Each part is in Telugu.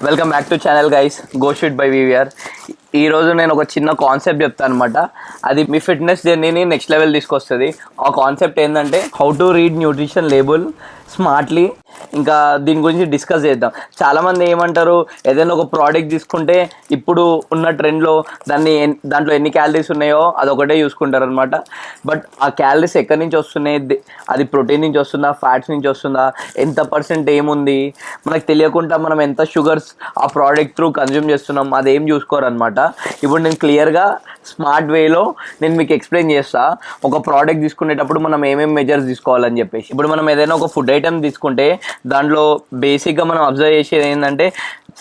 Welcome back to channel guys, go shoot by VVR. ఈరోజు నేను ఒక చిన్న కాన్సెప్ట్ చెప్తాను అనమాట. అది మీ ఫిట్నెస్ జర్నీని నెక్స్ట్ లెవెల్ తీసుకొస్తుంది. ఆ కాన్సెప్ట్ ఏంటంటే how to read nutrition label smartly. ఇంకా దీని గురించి డిస్కస్ చేద్దాం. చాలామంది ఏమంటారు, ఏదైనా ఒక ప్రోడక్ట్ తీసుకుంటే ఇప్పుడు ఉన్న ట్రెండ్లో దాంట్లో ఎన్ని క్యాలరీస్ ఉన్నాయో అదొకటే చూసుకుంటారు అనమాట. బట్ ఆ క్యాలరీస్ ఎక్కడి నుంచి వస్తున్నాయి, అది ప్రోటీన్ నుంచి వస్తుందా, ఫ్యాట్స్ నుంచి వస్తుందా, ఎంత పర్సెంట్ ఏముంది, మనకు తెలియకుండా మనం ఎంత షుగర్స్ ఆ ప్రోడక్ట్ త్రూ కన్జ్యూమ్ చేస్తున్నాం అదేం చూసుకోరు అనమాట. ఇప్పుడు నేను క్లియర్గా స్మార్ట్ వేలో నేను మీకు ఎక్స్ప్లెయిన్ చేస్తా. ఒక ప్రోడక్ట్ తీసుకునేటప్పుడు మనం ఏమేమి మెజర్స్ తీసుకోవాలని చెప్పేసి. ఇప్పుడు మనం ఏదైనా ఒక ఫుడ్ ఐటమ్ తీసుకుంటే దాంట్లో బేసిక్గా మనం అబ్జర్వ్ చేసేది ఏంటంటే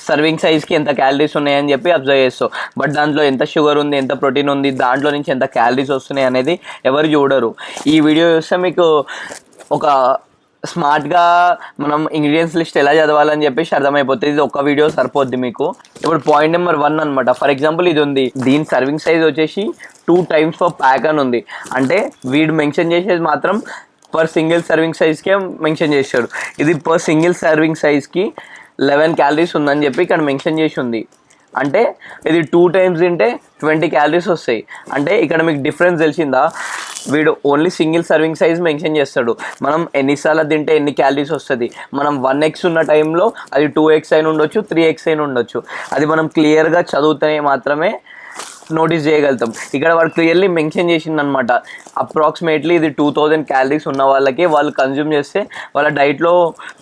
సర్వింగ్ సైజ్కి ఎంత క్యాలరీస్ ఉన్నాయని చెప్పి అబ్జర్వ్ చేస్తాం. బట్ దాంట్లో ఎంత షుగర్ ఉంది, ఎంత ప్రోటీన్ ఉంది, దాంట్లో నుంచి ఎంత క్యాలరీస్ వస్తున్నాయి అనేది ఎవరు చూడరు. ఈ వీడియో చూస్తే మీకు ఒక స్మార్ట్గా మనం ఇంగ్రీడియంట్స్ లిస్ట్ ఎలా చదవాలని చెప్పేసి అర్థమైపోతుంది. ఇది ఒక వీడియో సరిపోద్ది మీకు. ఇప్పుడు పాయింట్ నెంబర్ 1 అనమాట. ఫర్ ఎగ్జాంపుల్ ఇది ఉంది, దీని సర్వింగ్ సైజ్ వచ్చేసి 2 times per pack అని ఉంది. అంటే వీడు మెన్షన్ చేసేది మాత్రం పర్ సింగిల్ సర్వింగ్ సైజ్కే మెన్షన్ చేశాడు. ఇది పర్ సింగిల్ సర్వింగ్ సైజ్కి 11 calories ఉందని చెప్పి ఇక్కడ మెన్షన్ చేసి ఉంది. అంటే ఇది 2 times తింటే 20 calories వస్తాయి. అంటే ఇక్కడ మీకు డిఫరెన్స్ తెలిసిందా? వీడు only single serving size mention చేస్తాడు. మనం ఎన్నిసార్లు తింటే ఎన్ని క్యాలరీస్ వస్తుంది. మనం 1x ఉన్న టైంలో అది 2x అయిన ఉండొచ్చు, 3x అయిన ఉండొచ్చు. అది మనం క్లియర్గా చదువుతూనే మాత్రమే నోటీస్ చేయగలుగుతాం. ఇక్కడ వాడు క్లియర్లీ మెన్షన్ చేసింది అనమాట. అప్రాక్సిమేట్లీ ఇది 2000 calories ఉన్న వాళ్ళకి వాళ్ళు కన్జ్యూమ్ చేస్తే వాళ్ళ డైట్లో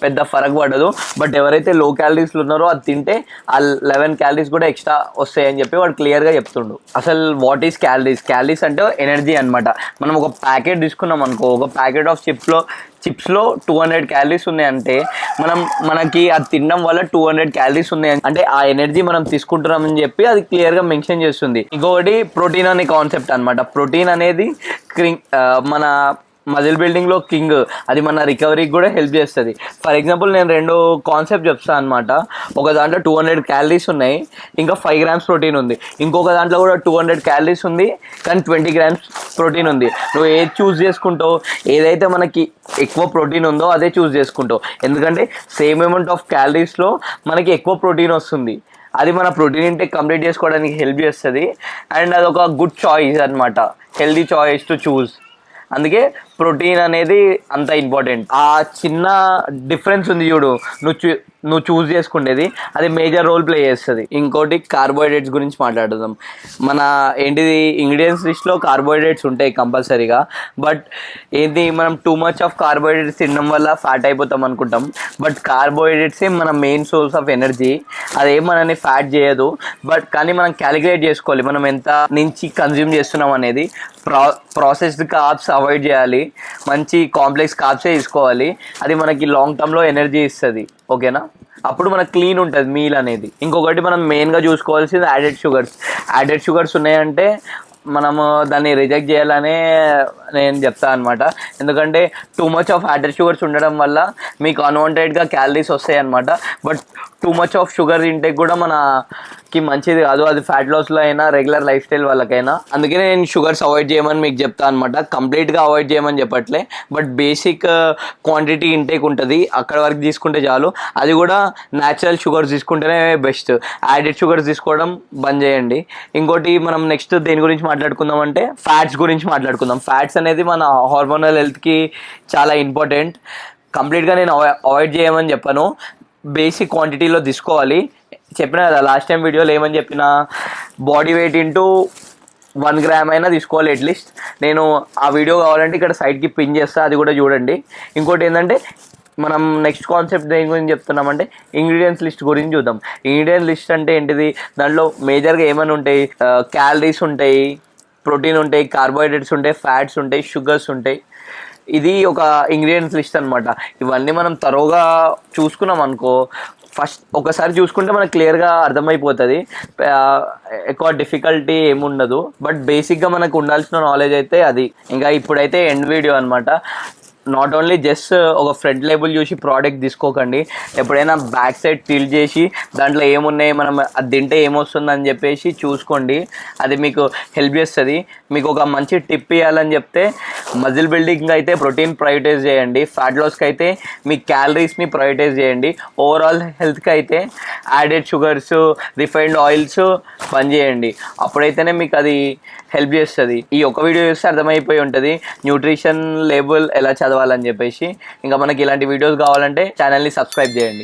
పెద్ద ఫరక్ పడదు. బట్ ఎవరైతే లో క్యాలరీస్లో ఉన్నారో అది తింటే ఆ 11 calories కూడా ఎక్స్ట్రా వస్తాయని చెప్పి వాడు క్లియర్గా చెప్తుండు. అసలు వాట్ ఈస్ క్యాలరీస్? క్యాలరీస్ అంటే ఎనర్జీ అనమాట. మనం ఒక ప్యాకెట్ తీసుకున్నాం అనుకో, ఒక ప్యాకెట్ ఆఫ్ చిప్స్లో 200 calories ఉన్నాయంటే మనకి అది తినడం వల్ల 200 calories ఉన్నాయి అంటే ఆ ఎనర్జీ మనం తీసుకుంటున్నామని చెప్పి అది క్లియర్గా మెన్షన్ చేస్తుంది. ఇంకొకటి ప్రోటీన్ అనే కాన్సెప్ట్ అనమాట. ప్రోటీన్ అనేది మన మజిల్ బిల్డింగ్లో కింగ్. అది మన రికవరీకి కూడా హెల్ప్ చేస్తుంది. ఫర్ ఎగ్జాంపుల్ నేను 2 కాన్సెప్ట్ చెప్తాను అనమాట. ఒక దాంట్లో 200 calories ఉన్నాయి, ఇంకా 5 grams ప్రోటీన్ ఉంది. ఇంకొక దాంట్లో కూడా 200 calories ఉంది కానీ 20 grams ప్రోటీన్ ఉంది. నువ్వు ఏది చూస్ చేసుకుంటావు? ఏదైతే మనకి ఎక్కువ ప్రోటీన్ ఉందో అదే చూస్ చేసుకుంటావు. ఎందుకంటే సేమ్ అమౌంట్ ఆఫ్ క్యాలరీస్లో మనకి ఎక్కువ ప్రోటీన్ వస్తుంది. అది మన ప్రోటీన్ ఇంటేక్ కంప్లీట్ చేసుకోవడానికి హెల్ప్ చేస్తుంది. అండ్ అదొక గుడ్ చాయిస్ అనమాట, హెల్దీ చాయిస్ టు చూస్. అందుకే ప్రోటీన్ అనేది అంత ఇంపార్టెంట్. ఆ చిన్న డిఫరెన్స్ ఉంది చూడు, నువ్వు చూస్ చేసుకునేది అది మేజర్ రోల్ ప్లే చేస్తుంది. ఇంకోటి కార్బోహైడ్రేట్స్ గురించి మాట్లాడుదాం. మన ఏంటిది ఇంగ్రీడియంట్స్ లిస్ట్లో కార్బోహైడ్రేట్స్ ఉంటాయి కంపల్సరీగా. బట్ ఏంటి, మనం టూ మచ్ ఆఫ్ కార్బోహైడ్రేట్స్ తినడం వల్ల ఫ్యాట్ అయిపోతాం అనుకుంటాం. బట్ కార్బోహైడ్రేట్సే మన మెయిన్ సోర్స్ ఆఫ్ ఎనర్జీ. అదేం మనని ఫ్యాట్ చేయదు. బట్ కానీ మనం క్యాలిక్యులేట్ చేసుకోవాలి మనం ఎంత నుంచి కన్జ్యూమ్ చేస్తున్నాం అనేది. ప్రాసెస్డ్ కార్బ్స్ అవాయిడ్ చేయాలి, మంచి కాంప్లెక్స్ కార్బ్సే తీసుకోవాలి. అది మనకి లాంగ్ టర్మ్లో ఎనర్జీ ఇస్తుంది. ఓకేనా? అప్పుడు మనకు క్లీన్ ఉంటుంది మీల్ అనేది. ఇంకొకటి మనం మెయిన్గా చూసుకోవాల్సింది యాడెడ్ షుగర్స్ ఉన్నాయంటే మనము దాన్ని రిజెక్ట్ చేయాలనే నేను చెప్తాను అనమాట. ఎందుకంటే too much of added sugars ఉండడం వల్ల మీకు అన్వాంటెడ్గా క్యాలరీస్ వస్తాయి అనమాట. But too much of sugar intake కూడా మనకి మంచిది కాదు, అది ఫ్యాట్ లాస్లో అయినా రెగ్యులర్ లైఫ్ స్టైల్ వాళ్ళకైనా. అందుకనే నేను షుగర్స్ అవాయిడ్ చేయమని మీకు చెప్తాను అనమాట. కంప్లీట్గా అవాయిడ్ చేయమని చెప్పట్లే, బట్ బేసిక్ క్వాంటిటీ ఇంటేక్ ఉంటుంది, అక్కడ వరకు తీసుకుంటే చాలు. అది కూడా న్యాచురల్ షుగర్స్ తీసుకుంటేనే బెస్ట్. యాడెడ్ షుగర్స్ తీసుకోవడం బంద్ చేయండి. ఇంకోటి మనం నెక్స్ట్ దేని గురించి మాట్లాడుకుందాం అంటే ఫ్యాట్స్ గురించి మాట్లాడుకుందాం. ఫ్యాట్స్ అనేది మన హార్మోనల్ హెల్త్కి చాలా ఇంపార్టెంట్. కంప్లీట్గా నేను అవాయిడ్ చేయమని చెప్పను, బేసిక్ క్వాంటిటీలో తీసుకోవాలి. చెప్పిన కదా లాస్ట్ టైం వీడియోలో ఏమని చెప్పిన, బాడీ వెయిట్ ఇంటూ 1 gram అయినా తీసుకోవాలి అట్లీస్ట్. నేను ఆ వీడియో కావాలంటే ఇక్కడ సైడ్కి పిన్ చేస్తా, అది కూడా చూడండి. ఇంకోటి ఏంటంటే మనం నెక్స్ట్ కాన్సెప్ట్ దేని గురించి చెప్తున్నామంటే ఇంగ్రీడియంట్స్ లిస్ట్ గురించి చూద్దాం. ఇంగ్రీడియంట్స్ లిస్ట్ అంటే ఏంటిది? దాంట్లో మేజర్గా ఏమైనా ఉంటాయి, క్యాలరీస్ ఉంటాయి, ప్రోటీన్ ఉంటాయి, కార్బోహైడ్రేట్స్ ఉంటాయి, ఫ్యాట్స్ ఉంటాయి, షుగర్స్ ఉంటాయి. ఇది ఒక ఇంగ్రీడియంట్స్ లిస్ట్ అనమాట. ఇవన్నీ మనం తరోగా చూసుకున్నాం అనుకో, ఫస్ట్ ఒకసారి చూసుకుంటే మనకు క్లియర్గా అర్థమైపోతుంది. ఎక్కువ డిఫికల్టీ ఏముండదు. బట్ బేసిక్గా మనకు ఉండాల్సిన నాలెడ్జ్ అయితే అది. ఇంకా ఇప్పుడైతే ఎండ్ వీడియో అనమాట. నాట్ ఓన్లీ జస్ట్ ఒక ఫ్రంట్ లేబుల్ చూసి ప్రోడక్ట్ తీసుకోకండి, ఎప్పుడైనా బ్యాక్ సైడ్ టిల్ చేసి దాంట్లో ఏమున్నాయి, మనం అది తింటే ఏమొస్తుందని చెప్పేసి చూసుకోండి. అది మీకు హెల్ప్ చేస్తుంది. మీకు ఒక మంచి టిప్ ఇవ్వాలని చెప్తే, మజిల్ బిల్డింగ్ అయితే ప్రోటీన్ ప్రయోరిటైజ్ చేయండి, ఫ్యాట్ లాస్కి అయితే మీ క్యాలరీస్ని ప్రయోరిటైజ్ చేయండి, ఓవరాల్ హెల్త్కి అయితే యాడెడ్ షుగర్స్, రిఫైన్డ్ ఆయిల్స్ బంద్ చేయండి. అప్పుడైతేనే మీకు అది హెల్ప్ చేస్తుంది. ఈ ఒక వీడియో చూస్తే అర్థమైపోయి ఉంటుంది న్యూట్రిషన్ లేబుల్ ఎలా చదవాలని చెప్పేసి. ఇంకా మనకి ఇలాంటి వీడియోస్ కావాలంటే ఛానల్ని సబ్స్క్రైబ్ చేయండి.